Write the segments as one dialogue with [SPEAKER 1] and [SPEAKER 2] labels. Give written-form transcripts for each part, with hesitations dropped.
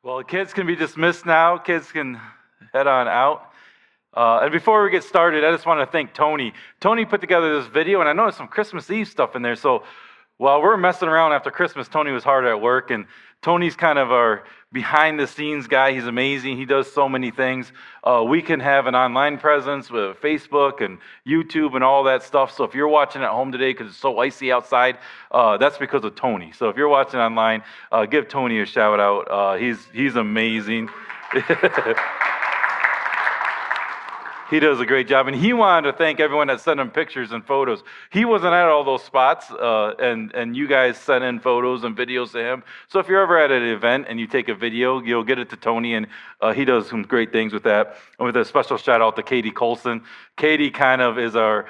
[SPEAKER 1] Well, kids can be dismissed now. Kids can head on out. And before we get started, I just want to thank Tony. Tony put together this video, and I noticed some Christmas Eve stuff in there. So while we're messing around after Christmas, Tony was hard at work, and Tony's kind of our behind-the-scenes guy. He's amazing. He does so many things. We can have an online presence with Facebook and YouTube and all that stuff. So if you're watching at home today because it's so icy outside, that's because of Tony. So if you're watching online, give Tony a shout out. He's amazing. He does a great job, and he wanted to thank everyone that sent him pictures and photos. He wasn't at all those spots, and you guys sent in photos and videos to him. So if you're ever at an event and you take a video, you'll get it to Tony, and he does some great things with that. And with a special shout out to Katie Colson. Katie kind of is our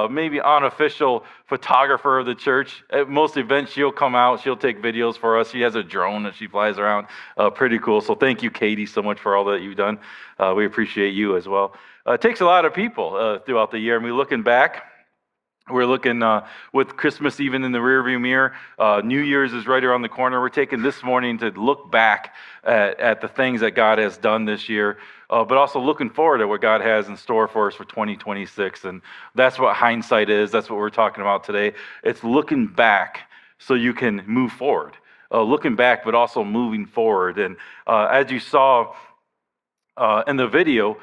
[SPEAKER 1] maybe unofficial photographer of the church. At most events, she'll come out, she'll take videos for us. She has a drone that she flies around. Pretty cool. So thank you, Katie, so much for all that you've done. We appreciate you as well. It takes a lot of people throughout the year, and we're looking back. We're looking with Christmas even in the rearview mirror. New Year's is right around the corner. We're taking this morning to look back at the things that God has done this year, but also looking forward at what God has in store for us for 2026. And that's what hindsight is. That's what we're talking about today. It's looking back so you can move forward. Looking back, but also moving forward. And as you saw in the video,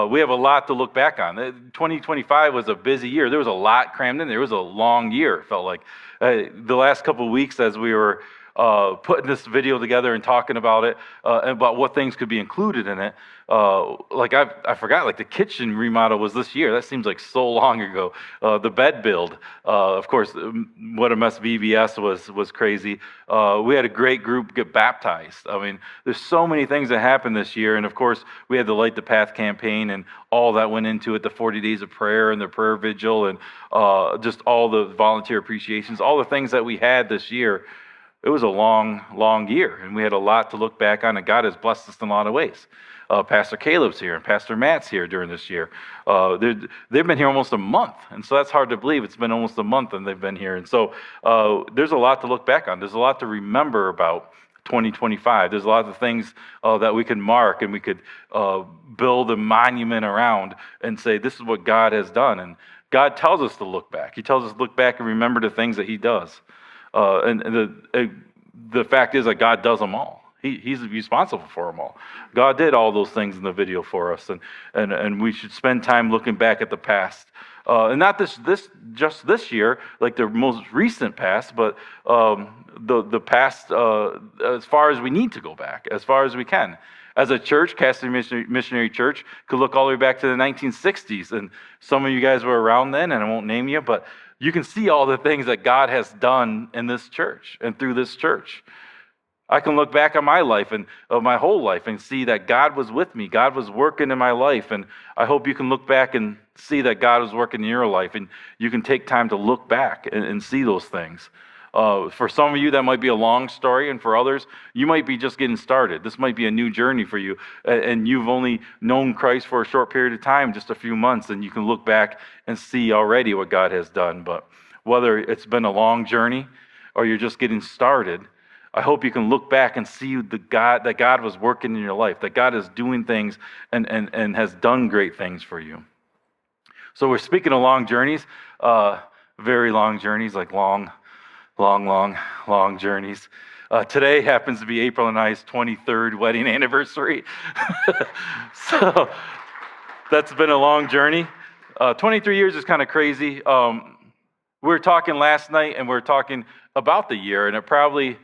[SPEAKER 1] we have a lot to look back on. 2025 was a busy year. There was a lot crammed in there. It was a long year, it felt like. The last couple of weeks as we were putting this video together and talking about it, and about what things could be included in it, I forgot, like the kitchen remodel was this year. That seems like so long ago. The bed build, of course, what a mess VBS was crazy. We had a great group get baptized. I mean, there's so many things that happened this year, and of course, we had the Light the Path campaign and all that went into it, the 40 days of prayer and the prayer vigil, and just all the volunteer appreciations, all the things that we had this year. It was a long, long year, and we had a lot to look back on, and God has blessed us in a lot of ways. Pastor Caleb's here, and Pastor Matt's here during this year. They've been here almost a month, and so that's hard to believe. It's been almost a month, and they've been here. And so there's a lot to look back on. There's a lot to remember about 2025. There's a lot of things that we can mark, and we could build a monument around and say, this is what God has done. And God tells us to look back. He tells us to look back and remember the things that he does. And the fact is that God does them all. He's responsible for them all. God did all those things in the video for us, and we should spend time looking back at the past, and not just this year, like the most recent past, but the past as far as we need to go back, as far as we can. As a church, Casting Missionary Church could look all the way back to the 1960s, and some of you guys were around then, and I won't name you, but you can see all the things that God has done in this church and through this church. I can look back on my life and my whole life and see that God was with me. God was working in my life, and I hope you can look back and see that God was working in your life, and you can take time to look back and see those things. For some of you, that might be a long story, and for others, you might be just getting started. This might be a new journey for you, and you've only known Christ for a short period of time, just a few months, and you can look back and see already what God has done. But whether it's been a long journey or you're just getting started, I hope you can look back and see that God was working in your life, that God is doing things and has done great things for you. So we're speaking of long journeys, very long journeys, like long journeys. Today happens to be April and I's 23rd wedding anniversary. So that's been a long journey. 23 years is kind of crazy. We were talking last night, and we were talking about the year, and it probably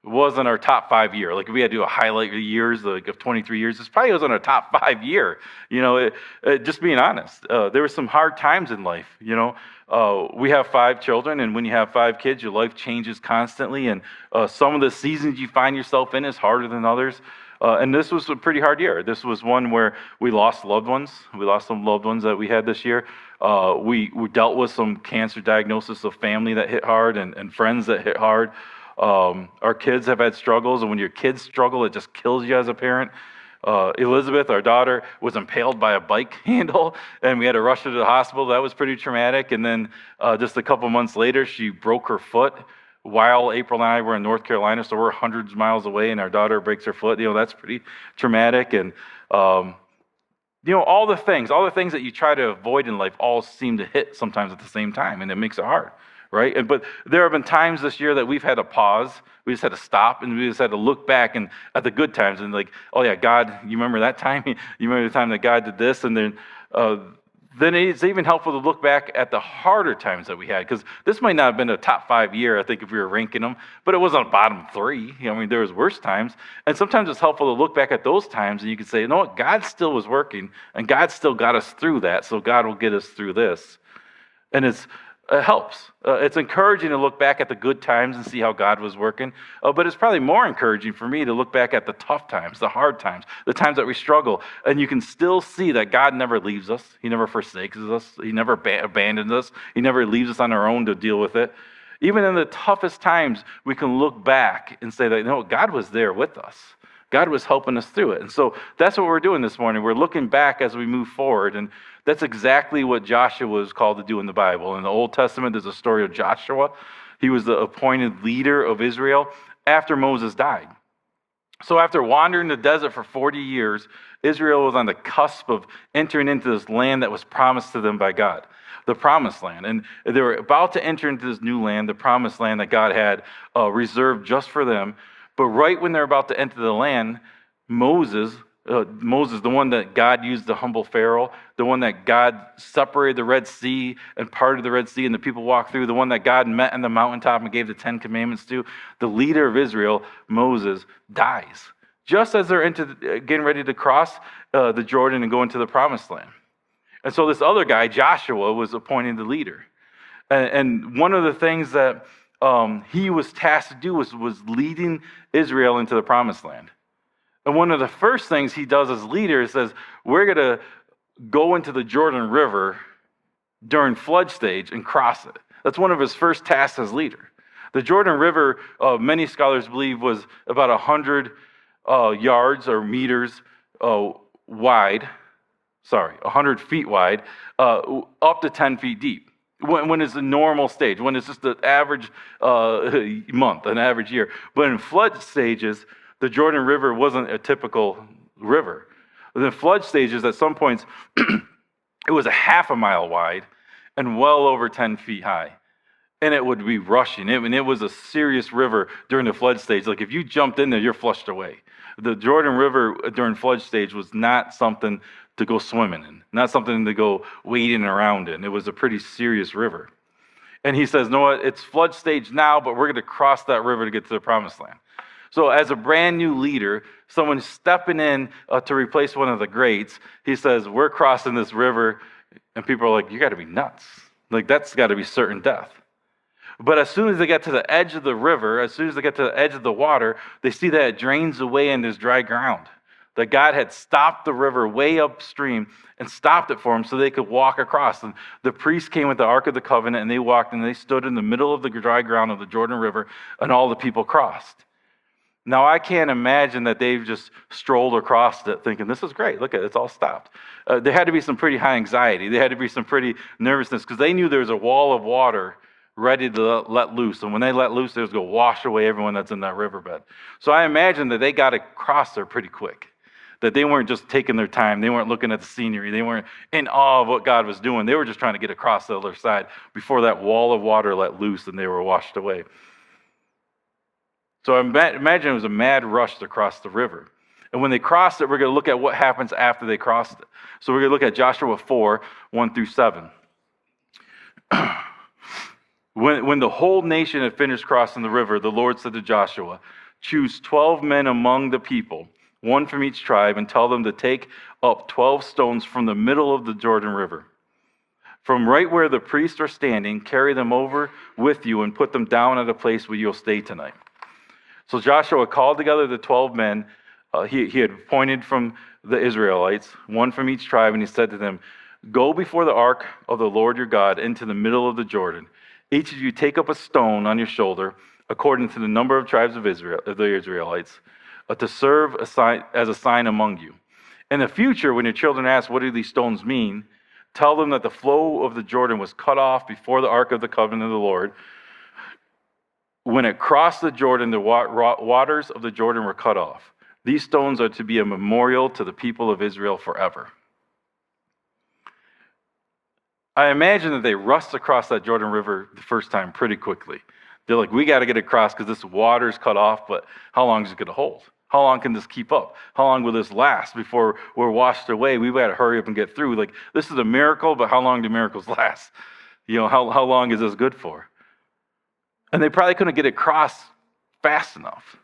[SPEAKER 1] wasn't our top 5 year. Like if we had to do a highlight of years, like of 23 years, this probably wasn't our top 5 year. You know, just being honest, there were some hard times in life. You know, we have 5 children, and when you have 5 kids, your life changes constantly, and some of the seasons you find yourself in is harder than others. And this was a pretty hard year. This was one where we lost loved ones. We lost some loved ones that we had this year. We dealt with some cancer diagnosis of family that hit hard and friends that hit hard. Our kids have had struggles, and when your kids struggle, it just kills you as a parent. Elizabeth, our daughter, was impaled by a bike handle, and we had to rush her to the hospital. That was pretty traumatic. And then just a couple months later, she broke her foot while April and I were in North Carolina, so we're hundreds of miles away, and our daughter breaks her foot. That's pretty traumatic. And all the things that you try to avoid in life all seem to hit sometimes at the same time, and it makes it hard, right? But there have been times this year that we've had to pause, we just had to stop, and we just had to look back and at the good times and like, oh yeah, God, you remember that time? You remember the time that God did this? And then it's even helpful to look back at the harder times that we had, because this might not have been a top 5 year, I think, if we were ranking them, but it wasn't a bottom 3. There was worse times. And sometimes it's helpful to look back at those times and you can say, you know what, God still was working, and God still got us through that, so God will get us through this. And it helps. It's encouraging to look back at the good times and see how God was working, but it's probably more encouraging for me to look back at the tough times, the hard times, the times that we struggle, and you can still see that God never leaves us. He never forsakes us. He never abandons us. He never leaves us on our own to deal with it. Even in the toughest times, we can look back and say that, God was there with us. God was helping us through it. And so that's what we're doing this morning. We're looking back as we move forward, and that's exactly what Joshua was called to do in the Bible. In the Old Testament, there's a story of Joshua. He was the appointed leader of Israel after Moses died. So after wandering the desert for 40 years, Israel was on the cusp of entering into this land that was promised to them by God, the promised land. And they were about to enter into this new land, the promised land that God had reserved just for them. But right when they're about to enter the land, Moses, the one that God used to humble Pharaoh, the one that God separated the Red Sea and parted the Red Sea and the people walked through, the one that God met on the mountaintop and gave the 10 Commandments to, the leader of Israel, Moses, dies. Just as they're getting ready to cross the Jordan and go into the promised land. And so this other guy, Joshua, was appointed the leader. And one of the things that he was tasked to do was leading Israel into the promised land. And one of the first things he does as leader is says, we're going to go into the Jordan River during flood stage and cross it. That's one of his first tasks as leader. The Jordan River, many scholars believe, was about 100 yards or meters wide, 100 feet wide, up to 10 feet deep. When it's a normal stage, when it's just an average month, an average year. But in flood stages, the Jordan River wasn't a typical river. The flood stages, at some points, it was a half a mile wide and well over 10 feet high. And it would be rushing. It was a serious river during the flood stage. Like if you jumped in there, you're flushed away. The Jordan River during flood stage was not something to go swimming in, not something to go wading around in. It was a pretty serious river. And he says, no, it's flood stage now, but we're going to cross that river to get to the promised land. So as a brand new leader, someone stepping in to replace one of the greats, he says, we're crossing this river. And people are like, you got to be nuts. Like that's got to be certain death. But as soon as they get to the edge of the river, as soon as they get to the edge of the water, they see that it drains away and there's dry ground. That God had stopped the river way upstream and stopped it for them so they could walk across. And the priests came with the Ark of the Covenant and they walked and they stood in the middle of the dry ground of the Jordan River and all the people crossed. Now, I can't imagine that they've just strolled across it thinking, this is great. Look at it, it's all stopped. There had to be some pretty high anxiety. There had to be some pretty nervousness because they knew there was a wall of water ready to let loose. And when they let loose, they was going to wash away everyone that's in that riverbed. So I imagine that they got across there pretty quick. That they weren't just taking their time. They weren't looking at the scenery. They weren't in awe of what God was doing. They were just trying to get across the other side before that wall of water let loose and they were washed away. So I imagine it was a mad rush to cross the river. And when they crossed it, we're going to look at what happens after they crossed it. So we're going to look at Joshua 4, 1 through 7. When the whole nation had finished crossing the river, the Lord said to Joshua, choose 12 men among the people, one from each tribe, and tell them to take up 12 stones from the middle of the Jordan River. From right where the priests are standing, carry them over with you and put them down at a place where you'll stay tonight. So Joshua called together the 12 men he had appointed from the Israelites, one from each tribe, and he said to them, go before the ark of the Lord your God into the middle of the Jordan. Each of you take up a stone on your shoulder, according to the number of tribes of Israel, of the Israelites, to serve as a sign among you. In the future, when your children ask, what do these stones mean? Tell them that the flow of the Jordan was cut off before the ark of the covenant of the Lord, when it crossed the Jordan, the waters of the Jordan were cut off. These stones are to be a memorial to the people of Israel forever. I imagine that they rushed across that Jordan River the first time pretty quickly. They're like, we got to get across because this water's cut off, but how long is it going to hold? How long can this keep up? How long will this last before we're washed away? We've got to hurry up and get through. Like, this is a miracle, but how long do miracles last? How long is this good for? And they probably couldn't get across fast enough.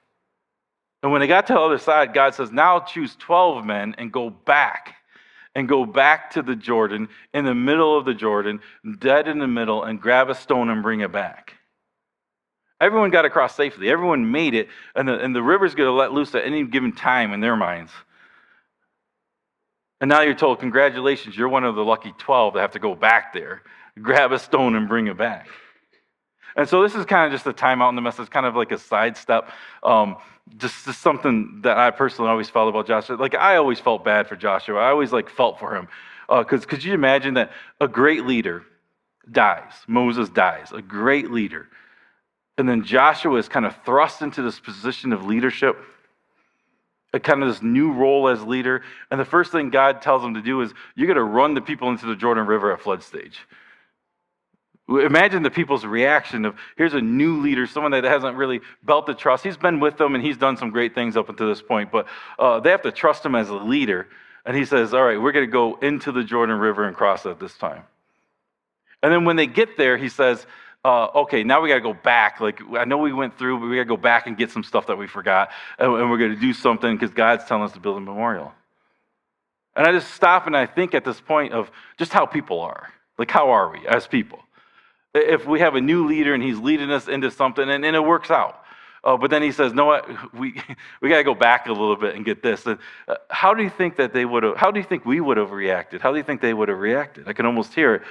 [SPEAKER 1] And when they got to the other side, God says, now choose 12 men and go back. And go back to the Jordan, in the middle of the Jordan, dead in the middle, and grab a stone and bring it back. Everyone got across safely. Everyone made it, and the river's going to let loose at any given time in their minds. And now you're told, congratulations, you're one of the lucky 12 that have to go back there, grab a stone and bring it back. And so this is kind of just a timeout in the message, kind of like a sidestep. Just something that I personally always felt about Joshua. Like, I always felt bad for Joshua. I always felt for him. Because could you imagine that a great leader dies? Moses dies, a great leader. And then Joshua is kind of thrust into this position of leadership, a kind of this new role as leader. And the first thing God tells him to do is, you're going to run the people into the Jordan River at flood stage. Imagine the people's reaction of, here's a new leader, someone that hasn't really built the trust. He's been with them and he's done some great things up until this point, but they have to trust him as a leader. And he says, all right, we're going to go into the Jordan River and cross it this time. And then when they get there, he says, okay, now we got to go back. Like, I know we went through, but we got to go back and get some stuff that we forgot. And we're going to do something because God's telling us to build a memorial. And I just stop and I think at this point of just how people are. Like, how are we as people? If we have a new leader and he's leading us into something and it works out, but then he says, "No, what? We got to go back a little bit and get this." And, how do you think that they would have? How do you think we would have reacted? How do you think they would have reacted? I can almost hear it.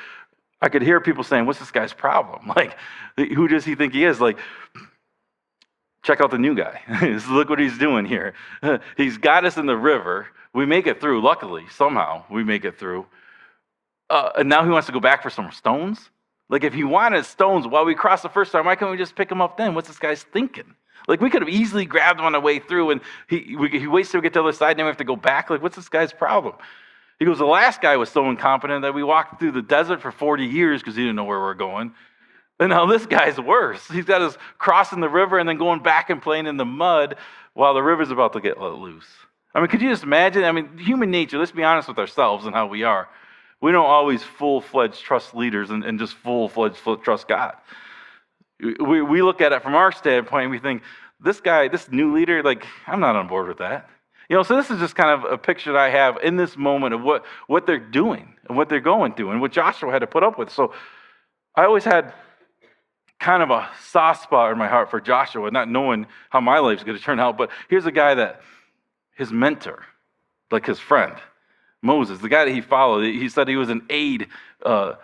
[SPEAKER 1] I could hear people saying, "What's this guy's problem? Like, who does he think he is? Like, check out the new guy. Look what he's doing here. He's got us in the river. We make it through. Luckily, somehow we make it through. And now he wants to go back for some stones." Like, if he wanted stones while we crossed the first time, why can't we just pick them up then? What's this guy's thinking? Like, we could have easily grabbed him on the way through, and he waits till we get to the other side, and then we have to go back. Like, what's this guy's problem? He goes, the last guy was so incompetent that we walked through the desert for 40 years because he didn't know where we were going. And now this guy's worse. He's got us crossing the river and then going back and playing in the mud while the river's about to get let loose. I mean, could you just imagine? I mean, human nature, let's be honest with ourselves and how we are. We don't always full-fledged trust leaders and just full-fledged trust God. We look at it from our standpoint, and we think, this guy, this new leader, like, I'm not on board with that. So this is just kind of a picture that I have in this moment of what they're doing and what they're going through and what Joshua had to put up with. So I always had kind of a soft spot in my heart for Joshua, not knowing how my life's going to turn out. But here's a guy that his mentor, like his friend, Moses, the guy that he followed, he said he was an aide to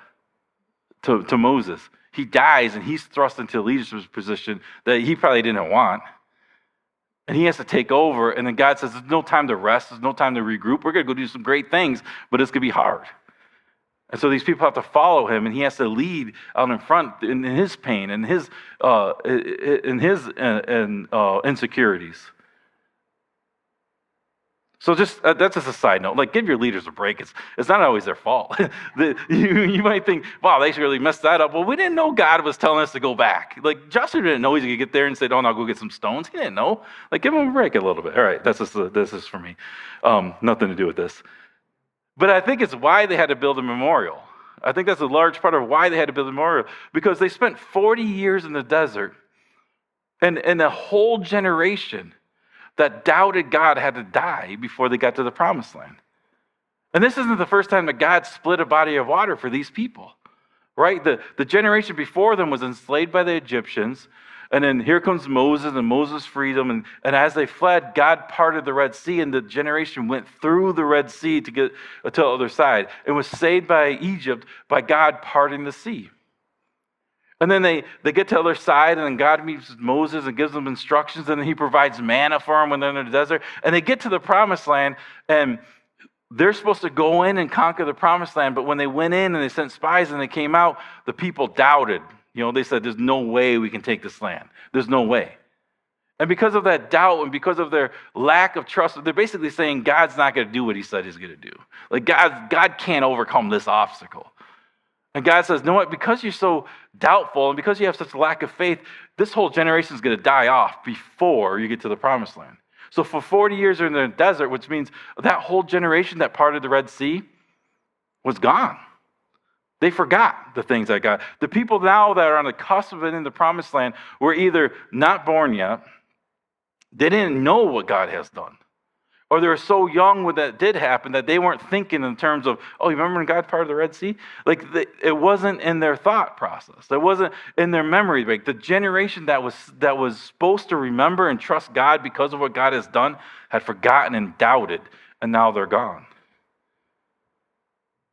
[SPEAKER 1] Moses. He dies and he's thrust into a leadership position that he probably didn't want. And he has to take over. And then God says, there's no time to rest. There's no time to regroup. We're going to go do some great things, but it's going to be hard. And so these people have to follow him, and he has to lead out in front in his pain and his insecurities. So that's just a side note. Like, give your leaders a break. It's not always their fault. You might think, wow, they really messed that up. Well, we didn't know God was telling us to go back. Like, Joshua didn't know he's going to get there and say, oh, no, I'll go get some stones. He didn't know. Like, give him a break a little bit. All right, this is for me. Nothing to do with this. But I think it's why they had to build a memorial. I think that's a large part of why they had to build a memorial. Because they spent 40 years in the desert, and a whole generation that doubted God had to die before they got to the promised land. And this isn't the first time that God split a body of water for these people, right? The generation before them was enslaved by the Egyptians, and then here comes Moses, and Moses freed them, and as they fled, God parted the Red Sea, and the generation went through the Red Sea to get to the other side, and was saved by Egypt by God parting the sea. And then they get to the other side, and then God meets Moses and gives them instructions, and then he provides manna for them when they're in the desert. And they get to the promised land, and they're supposed to go in and conquer the promised land. But when they went in and they sent spies and they came out, the people doubted. They said, there's no way we can take this land. There's no way. And because of that doubt and because of their lack of trust, they're basically saying God's not going to do what he said he's going to do. Like God can't overcome this obstacle. And God says, know what? Because you're so doubtful and because you have such a lack of faith, this whole generation is going to die off before you get to the promised land. So for 40 years they're in the desert, which means that whole generation that parted the Red Sea was gone. They forgot the things that God. The people now that are on the cusp of it in the promised land were either not born yet, they didn't know what God has done, or they were so young when that did happen that they weren't thinking in terms of, oh, you remember when God parted the Red Sea? It wasn't in their thought process. It wasn't in their memory. Like the generation that was supposed to remember and trust God because of what God has done had forgotten and doubted, and now they're gone.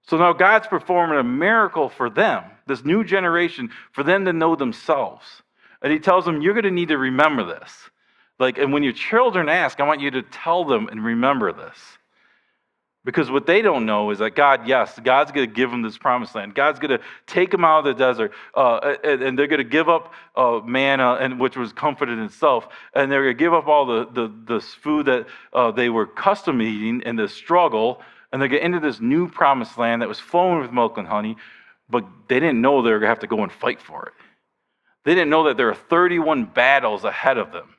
[SPEAKER 1] So now God's performing a miracle for them, this new generation, for them to know themselves. And he tells them, you're going to need to remember this. And when your children ask, I want you to tell them and remember this. Because what they don't know is that God's going to give them this promised land. God's going to take them out of the desert, and they're going to give up manna, which was comfort in itself, and they're going to give up all the food that they were accustomed to eating in the struggle, and they get into this new promised land that was flowing with milk and honey, but they didn't know they were going to have to go and fight for it. They didn't know that there are 31 battles ahead of them.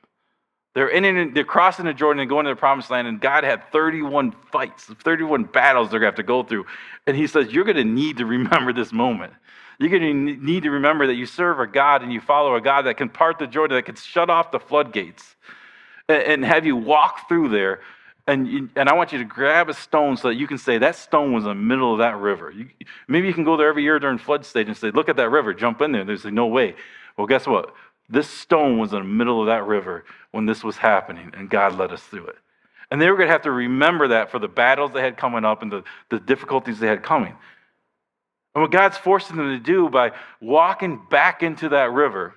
[SPEAKER 1] They're crossing the Jordan and going to the promised land, and God had 31 fights, 31 battles they're going to have to go through. And he says, you're going to need to remember this moment. You're going to need to remember that you serve a God and you follow a God that can part the Jordan, that can shut off the floodgates and have you walk through there. And I want you to grab a stone so that you can say, that stone was in the middle of that river. Maybe you can go there every year during flood stage and say, look at that river, jump in there. And they say, no way. Well, guess what? This stone was in the middle of that river when this was happening, and God led us through it. And they were going to have to remember that for the battles they had coming up and the difficulties they had coming. And what God's forcing them to do by walking back into that river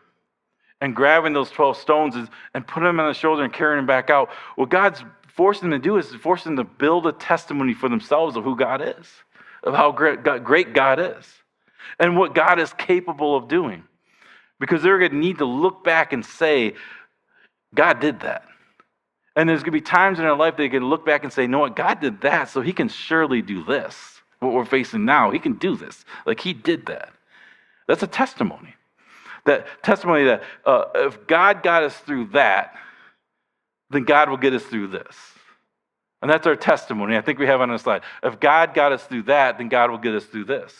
[SPEAKER 1] and grabbing those 12 stones and putting them on the shoulder and carrying them back out, what God's forcing them to do is forcing them to build a testimony for themselves of who God is, of how great God is, and what God is capable of doing. Because they're going to need to look back and say, God did that. And there's going to be times in their life they can look back and say, no, what, God did that, so he can surely do this. What we're facing now, he can do this. Like he did that. That's a testimony. That testimony that if God got us through that, then God will get us through this. And that's our testimony. I think we have on the slide. If God got us through that, then God will get us through this.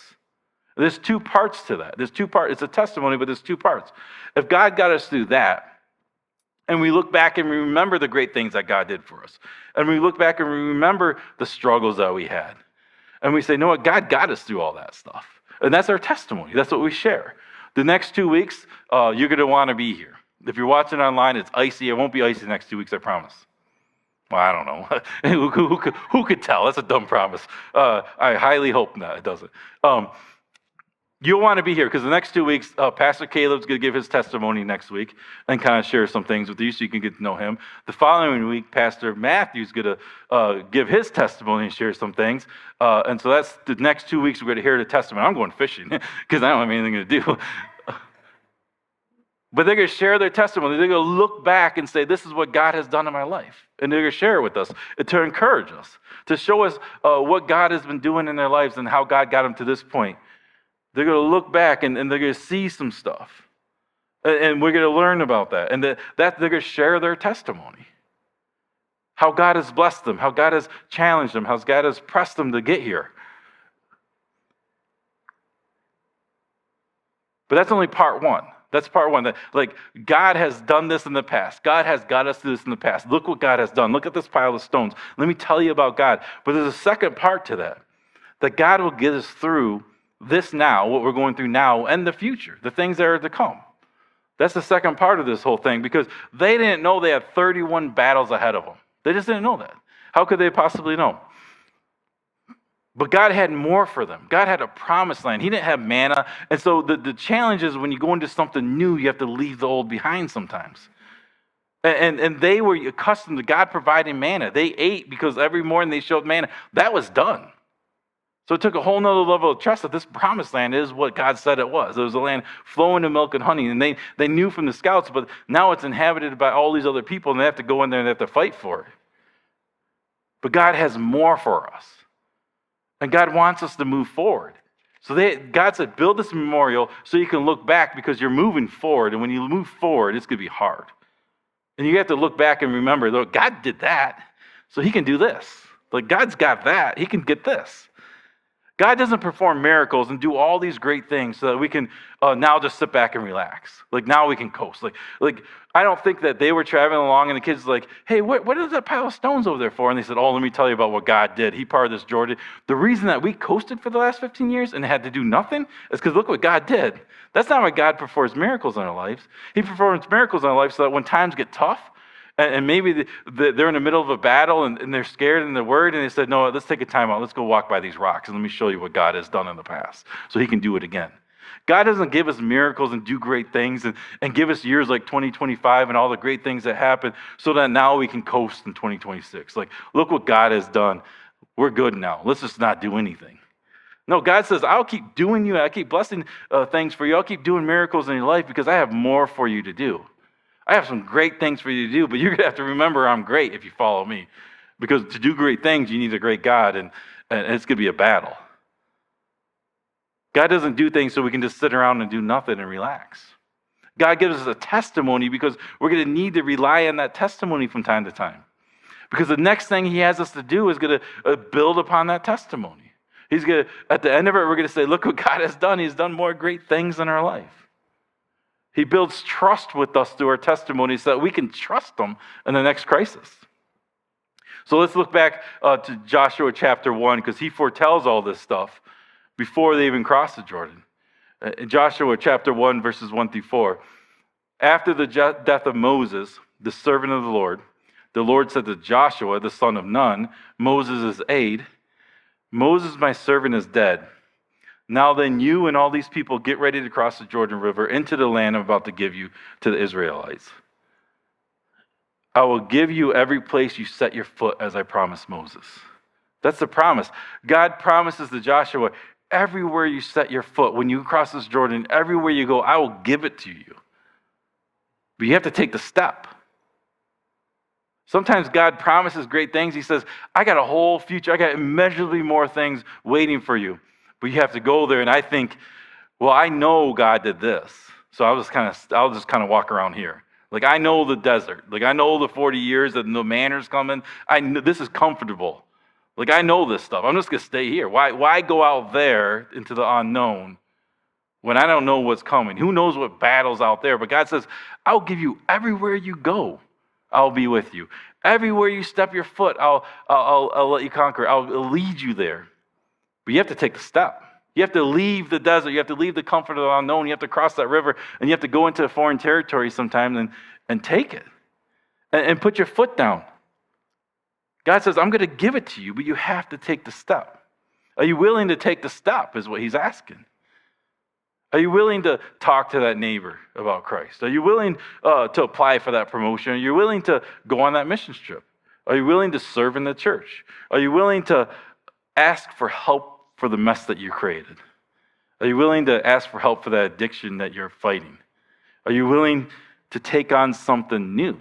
[SPEAKER 1] There's two parts to that. There's two parts. It's a testimony, but there's two parts. If God got us through that, and we look back and we remember the great things that God did for us, and we look back and we remember the struggles that we had, and we say, no, what, God got us through all that stuff. And that's our testimony. That's what we share. The next 2 weeks, you're going to want to be here. If you're watching online, it's icy. It won't be icy the next 2 weeks, I promise. Well, I don't know. who could tell? That's a dumb promise. I highly hope that it doesn't. You'll want to be here because the next 2 weeks, Pastor Caleb's going to give his testimony next week and kind of share some things with you so you can get to know him. The following week, Pastor Matthew's going to give his testimony and share some things. And so that's the next 2 weeks we're going to hear the testimony. I'm going fishing because I don't have anything to do. But they're going to share their testimony. They're going to look back and say, this is what God has done in my life. And they're going to share it with us to encourage us, to show us what God has been doing in their lives and how God got them to this point. They're going to look back and they're going to see some stuff. And we're going to learn about that. And that they're going to share their testimony. How God has blessed them, how God has challenged them, how God has pressed them to get here. But that's only part one. That's part one. That, like, God has done this in the past. God has got us through this in the past. Look what God has done. Look at this pile of stones. Let me tell you about God. But there's a second part to that. That God will get us through this now, what we're going through now, and the future, the things that are to come. That's the second part of this whole thing, because they didn't know they had 31 battles ahead of them. They just didn't know that. How could they possibly know? But God had more for them. God had a promised land. He didn't have manna. And so the challenge is when you go into something new, you have to leave the old behind sometimes. And they were accustomed to God providing manna. They ate because every morning they showed manna. That was done. So it took a whole nother level of trust that this promised land is what God said it was. It was a land flowing with milk and honey. And they knew from the scouts, but now it's inhabited by all these other people, and they have to go in there and they have to fight for it. But God has more for us. And God wants us to move forward. So God said, build this memorial so you can look back, because you're moving forward. And when you move forward, it's going to be hard. And you have to look back and remember, look, God did that, so he can do this. Like, God's got that, he can get this. God doesn't perform miracles and do all these great things so that we can now just sit back and relax. Like, now we can coast. Like I don't think that they were traveling along and the kids like, hey, what is that pile of stones over there for? And they said, oh, let me tell you about what God did. He parted this Jordan. The reason that we coasted for the last 15 years and had to do nothing is because look what God did. That's not why God performs miracles in our lives. He performs miracles in our life so that when times get tough, and maybe they're in the middle of a battle and they're scared and they're worried, and they said, no, let's take a time out. Let's go walk by these rocks and let me show you what God has done in the past so he can do it again. God doesn't give us miracles and do great things and give us years like 2025 and all the great things that happen so that now we can coast in 2026. Like, look what God has done. We're good now. Let's just not do anything. No, God says, I'll keep doing you. I keep blessing things for you. I'll keep doing miracles in your life because I have more for you to do. I have some great things for you to do, but you're going to have to remember I'm great if you follow me. Because to do great things, you need a great God, and it's going to be a battle. God doesn't do things so we can just sit around and do nothing and relax. God gives us a testimony because we're going to need to rely on that testimony from time to time. Because the next thing he has us to do is going to build upon that testimony. He's going to, at the end of it, we're going to say, look what God has done. He's done more great things in our life. He builds trust with us through our testimony so that we can trust him in the next crisis. So let's look back to Joshua chapter 1, because he foretells all this stuff before they even cross the Jordan. In Joshua chapter 1, verses 1 through 4. After the death of Moses, the servant of the Lord said to Joshua, the son of Nun, Moses' aide, Moses, my servant, is dead. Now then, you and all these people get ready to cross the Jordan River into the land I'm about to give you to the Israelites. I will give you every place you set your foot, as I promised Moses. That's the promise. God promises to Joshua, everywhere you set your foot, when you cross this Jordan, everywhere you go, I will give it to you. But you have to take the step. Sometimes God promises great things. He says, I got a whole future. I got immeasurably more things waiting for you. But you have to go there, and I think, well, I know God did this, so I'll just kind of walk around here. Like, I know the desert. Like, I know the 40 years that the manna's coming. I know this is comfortable. Like, I know this stuff. I'm just going to stay here. Why go out there into the unknown when I don't know what's coming? Who knows what battle's out there? But God says, I'll give you everywhere you go. I'll be with you. Everywhere you step your foot, I'll let you conquer. I'll lead you there. But you have to take the step. You have to leave the desert. You have to leave the comfort of the unknown. You have to cross that river, and you have to go into a foreign territory sometimes and take it and put your foot down. God says, I'm going to give it to you, but you have to take the step. Are you willing to take the step is what he's asking. Are you willing to talk to that neighbor about Christ? Are you willing to apply for that promotion? Are you willing to go on that mission trip? Are you willing to serve in the church? Are you willing to ask for help for the mess that you created? Are you willing to ask for help for that addiction that you're fighting? Are you willing to take on something new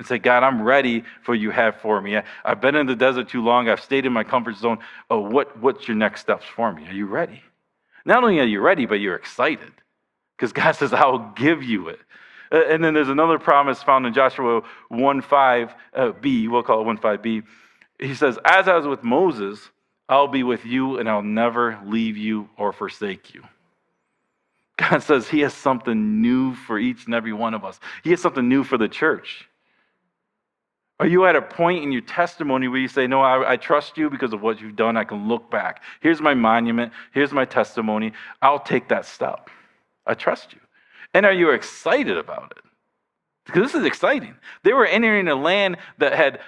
[SPEAKER 1] and say, God, I'm ready for what you have for me. I've been in the desert too long. I've stayed in my comfort zone. What's your next steps for me? Are you ready? Not only are you ready, but you're excited because God says, I'll give you it. And then there's another promise found in Joshua 1:5b. We'll call it 1:5b. He says, as I was with Moses, I'll be with you, and I'll never leave you or forsake you. God says he has something new for each and every one of us. He has something new for the church. Are you at a point in your testimony where you say, no, I trust you because of what you've done. I can look back. Here's my monument. Here's my testimony. I'll take that step. I trust you. And are you excited about it? Because this is exciting. They were entering a land that had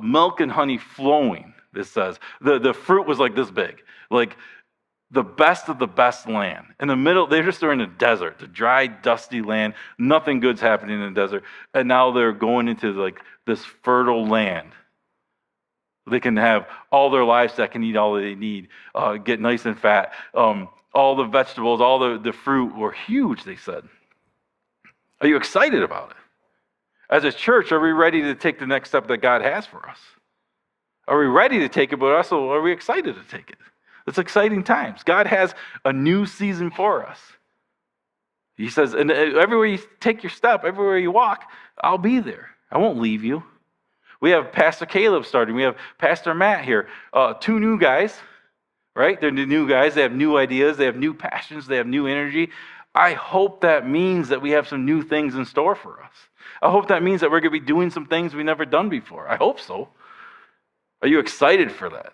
[SPEAKER 1] milk and honey flowing. This says the fruit was like this big, like the best of the best land. In the middle, they just are in a desert, the dry, dusty land. Nothing good's happening in the desert. And now they're going into like this fertile land. They can have all their livestock can eat all they need, get nice and fat. All the vegetables, all the fruit were huge, they said. Are you excited about it? As a church, are we ready to take the next step that God has for us? Are we ready to take it, but also are we excited to take it? It's exciting times. God has a new season for us. He says, and everywhere you take your step, everywhere you walk, I'll be there. I won't leave you. We have Pastor Caleb starting. We have Pastor Matt here. 2 new guys, right? They're the new guys. They have new ideas. They have new passions. They have new energy. I hope that means that we have some new things in store for us. I hope that means that we're going to be doing some things we've never done before. I hope so. Are you excited for that?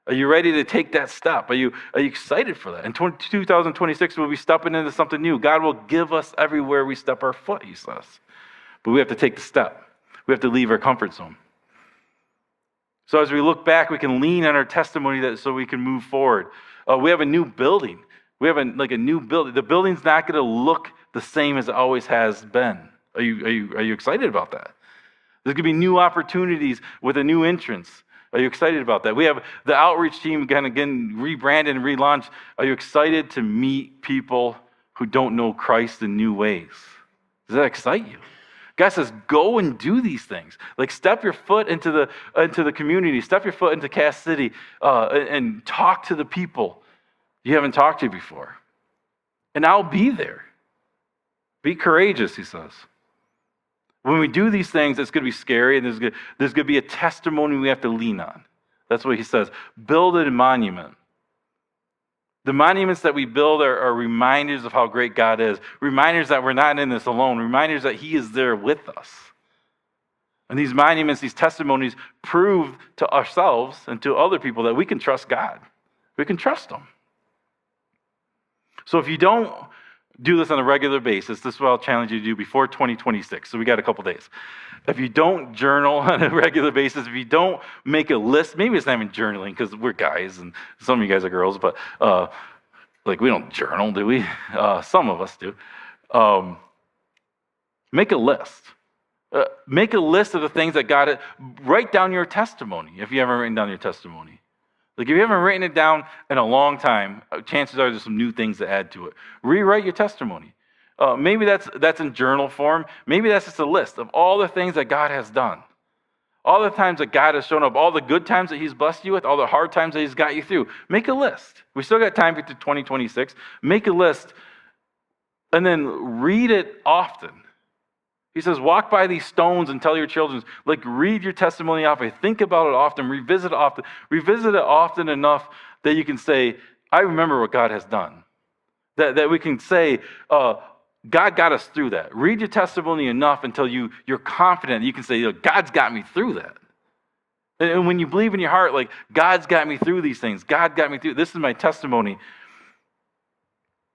[SPEAKER 1] Are you ready to take that step? Are you excited for that? In 2026, we'll be stepping into something new. God will give us everywhere we step our foot, he says. But we have to take the step. We have to leave our comfort zone. So as we look back, we can lean on our testimony so we can move forward. We have a new building. We have a new building. The building's not going to look the same as it always has been. Are you excited about that? There's going to be new opportunities with a new entrance. Are you excited about that? We have the outreach team again rebranded and relaunched. Are you excited to meet people who don't know Christ in new ways? Does that excite you? God says, go and do these things. Like step your foot into the community, step your foot into Cass City, and talk to the people you haven't talked to before. And I'll be there. Be courageous, he says. When we do these things, it's going to be scary, and there's going to be a testimony we have to lean on. That's what he says. Build a monument. The monuments that we build are reminders of how great God is, reminders that we're not in this alone, reminders that he is there with us. And these monuments, these testimonies, prove to ourselves and to other people that we can trust God. We can trust him. So if you don't do this on a regular basis, this is what I'll challenge you to do before 2026. So we got a couple days. If you don't journal on a regular basis, if you don't make a list, maybe it's not even journaling because we're guys and some of you guys are girls, but we don't journal, do we? Some of us do. Make a list. Make a list of the things that God, write down your testimony if you haven't written down your testimony. Like if you haven't written it down in a long time, chances are there's some new things to add to it. Rewrite your testimony. Maybe that's in journal form. Maybe that's just a list of all the things that God has done. All the times that God has shown up, all the good times that he's blessed you with, all the hard times that he's got you through. Make a list. We still got time to 2026. Make a list and then read it often. He says, walk by these stones and tell your children, read your testimony often, think about it often, revisit it often enough that you can say, I remember what God has done. That we can say, God got us through that. Read your testimony enough until you're confident. You can say, God's got me through that. And when you believe in your heart, God's got me through these things. God got me through, this is my testimony.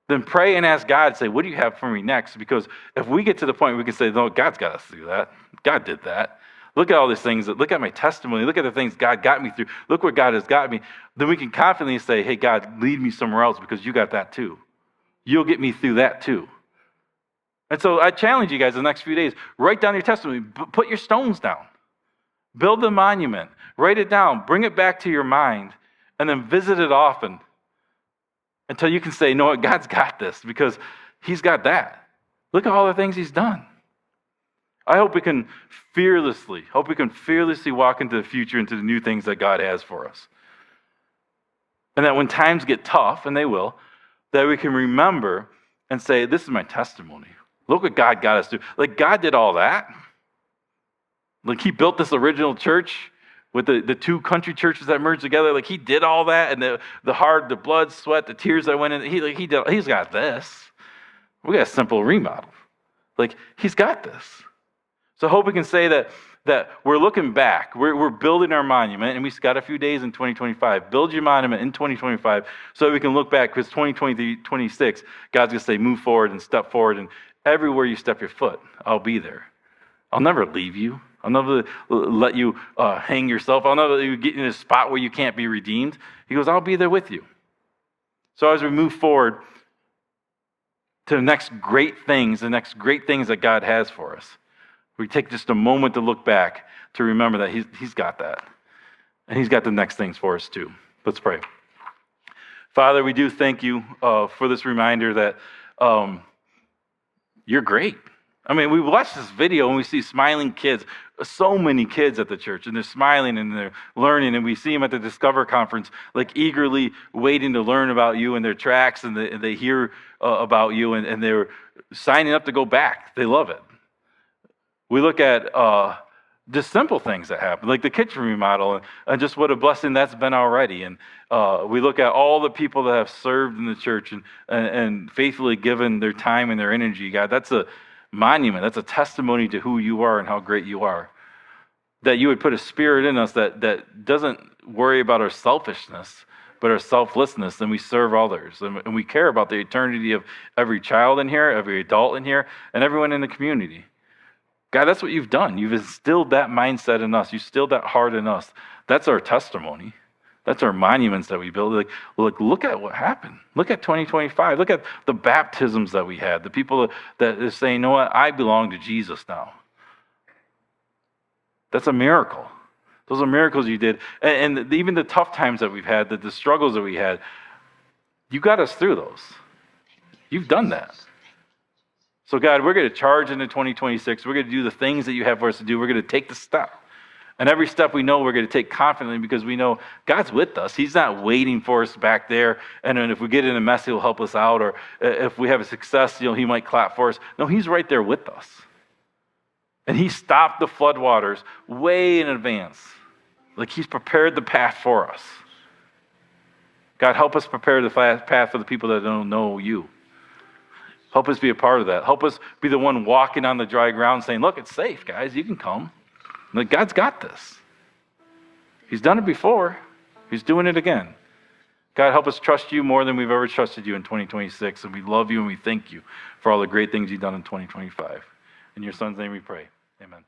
[SPEAKER 1] Then pray and ask God, say, what do you have for me next? Because if we get to the point where we can say, no, God's got us through that. God did that. Look at all these things. Look at my testimony. Look at the things God got me through. Look where God has got me. Then we can confidently say, hey, God, lead me somewhere else because you got that too. You'll get me through that too. And so I challenge you guys the next few days, write down your testimony. Put your stones down. Build the monument. Write it down. Bring it back to your mind. And then visit it often. Until you can say, no, God's got this because he's got that. Look at all the things he's done. I hope we can fearlessly walk into the future, into the new things that God has for us. And that when times get tough, and they will, that we can remember and say, this is my testimony. Look what God got us through. God did all that. He built this original church with the 2 country churches that merged together, he did all that, and the blood, sweat, the tears that went in. He's got this. We got a simple remodel. He's got this. So I hope we can say that we're looking back. We're building our monument, and we've got a few days in 2025. Build your monument in 2025 so that we can look back because 2026, God's going to say, move forward and step forward, and everywhere you step your foot, I'll be there. I'll never leave you. I'll never let you hang yourself. I'll never let you get in a spot where you can't be redeemed. He goes, I'll be there with you. So as we move forward to the next great things that God has for us, we take just a moment to look back to remember that he's got that. And he's got the next things for us too. Let's pray. Father, we do thank you for this reminder that you're great. I mean, we watch this video and we see smiling kids, so many kids at the church, and they're smiling and they're learning, and we see them at the Discover Conference, like eagerly waiting to learn about you and their tracks, and they hear about you, and they're signing up to go back. They love it. We look at just simple things that happen, like the kitchen remodel, and just what a blessing that's been already. And we look at all the people that have served in the church and faithfully given their time and their energy. God, that's a monument. That's a testimony to who you are and how great you are. That you would put a spirit in us that doesn't worry about our selfishness, but our selflessness, and we serve others. And we care about the eternity of every child in here, every adult in here, and everyone in the community. God, that's what you've done. You've instilled that mindset in us. You instilled that heart in us. That's our testimony. That's our monuments that we build. Look at what happened. Look at 2025. Look at the baptisms that we had. The people that are saying, you know what, I belong to Jesus now. That's a miracle. Those are miracles you did. And even the tough times that we've had, the struggles that we had, you got us through those. You've done that. So God, we're going to charge into 2026. We're going to do the things that you have for us to do. We're going to take the step. And every step we know we're going to take confidently because we know God's with us. He's not waiting for us back there. And then if we get in a mess, he'll help us out. Or if we have a success, he might clap for us. No, he's right there with us. And he stopped the floodwaters way in advance. Like he's prepared the path for us. God, help us prepare the path for the people that don't know you. Help us be a part of that. Help us be the one walking on the dry ground saying, look, it's safe, guys. You can come. Like, God's got this. He's done it before. He's doing it again. God, help us trust you more than we've ever trusted you in 2026. And we love you and we thank you for all the great things you've done in 2025. In your son's name we pray. Amen.